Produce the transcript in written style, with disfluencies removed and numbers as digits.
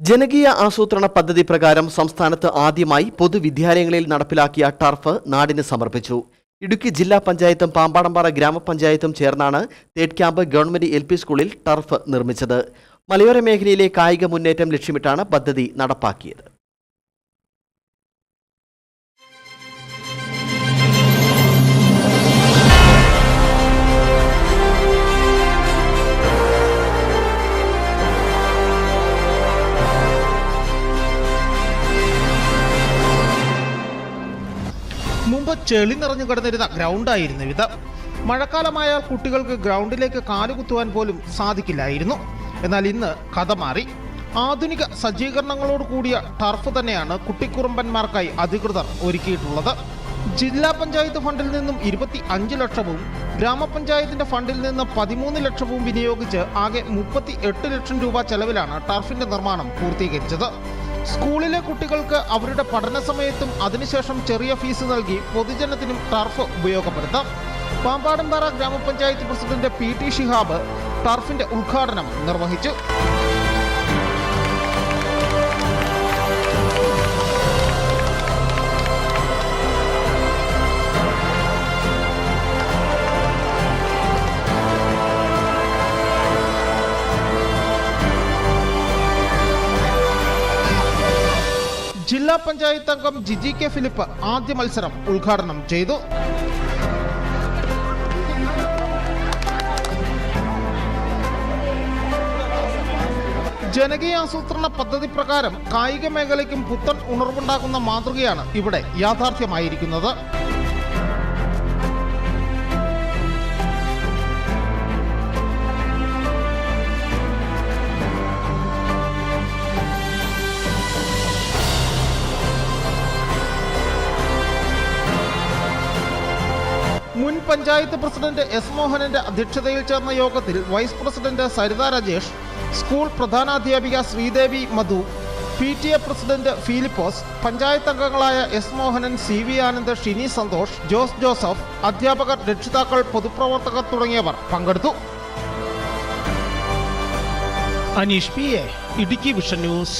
ജനകീയ ആസൂത്രണ പദ്ധതി പ്രകാരം സംസ്ഥാനത്ത് ആദ്യമായി പൊതുവിദ്യാലയങ്ങളിൽ നടപ്പിലാക്കിയ ടർഫ് നാടിന് സമർപ്പിച്ചു. ഇടുക്കി ജില്ലാ പഞ്ചായത്തും പാമ്പാടംപാറ ഗ്രാമപഞ്ചായത്തും ചേർന്നാണ് തേർഡ് ക്യാമ്പ് ഗവൺമെന്റ് LP സ്കൂളിൽ ടർഫ് നിർമ്മിച്ചത്. മലയോര മേഖലയിലെ കായിക മുന്നേറ്റം ലക്ഷ്യമിട്ടാണ് പദ്ധതി നടപ്പാക്കിയത്. മുമ്പ് ചെളി നിറഞ്ഞു കിടന്നിരുന്ന ഗ്രൗണ്ടായിരുന്നു ഇത്. മഴക്കാലമായാൽ കുട്ടികൾക്ക് ഗ്രൗണ്ടിലേക്ക് കാലുകുത്തുവാൻ പോലും സാധിക്കില്ലായിരുന്നു. എന്നാൽ ഇന്ന് കഥ മാറി. ആധുനിക സജ്ജീകരണങ്ങളോട് കൂടിയ ടർഫ് തന്നെയാണ് കുട്ടിക്കുറുമ്പന്മാർക്കായി അധികൃതർ ഒരുക്കിയിട്ടുള്ളത്. ജില്ലാ പഞ്ചായത്ത് ഫണ്ടിൽ നിന്നും 25 ലക്ഷവും ഗ്രാമപഞ്ചായത്തിന്റെ ഫണ്ടിൽ നിന്ന് 13 ലക്ഷവും വിനിയോഗിച്ച് ആകെ 38 ലക്ഷം രൂപ ചെലവിലാണ് ടർഫിന്റെ നിർമ്മാണം പൂർത്തീകരിച്ചത്. സ്കൂളിലെ കുട്ടികൾക്ക് അവരുടെ പഠന സമയത്തും അതിനുശേഷം ചെറിയ ഫീസ് നൽകി പൊതുജനത്തിനും ടർഫ് ഉപയോഗപ്പെടുത്താം. പാമ്പാടംപാറ ഗ്രാമപഞ്ചായത്ത് പ്രസിഡന്റ് PT ഷിഹാബ് ടർഫിന്റെ ഉദ്ഘാടനം നിർവഹിച്ചു. ജില്ലാ പഞ്ചായത്ത് അംഗം ജിജി കെ ഫിലിപ്പ് ആദ്യ മത്സരം ഉദ്ഘാടനം ചെയ്തു. ജനകീയ ആസൂത്രണ പദ്ധതി പ്രകാരം കായിക മേഖലയ്ക്കും പുത്തൻ ഉണർവുണ്ടാക്കുന്ന മാതൃകയാണ് ഇവിടെ യാഥാർത്ഥ്യമായിരിക്കുന്നത്. മുൻ പഞ്ചായത്ത് പ്രസിഡന്റ് S മോഹനന്റെ അധ്യക്ഷതയിൽ ചേർന്ന യോഗത്തിൽ vice president Saritha Rajesh, school പ്രധാനാധ്യാപിക ശ്രീദേവി മധു, PTA പ്രസിഡന്റ് ഫിലിപ്പോസ്, പഞ്ചായത്ത് അംഗങ്ങളായ S മോഹനൻ, CV ആനന്ദ്, ഷിനി സന്തോഷ്, ജോസ് ജോസഫ്, അധ്യാപകർ, രക്ഷിതാക്കൾ, പൊതുപ്രവർത്തകർ തുടങ്ങിയവർ പങ്കെടുത്തു. Aneesh PA, Idukki vision news.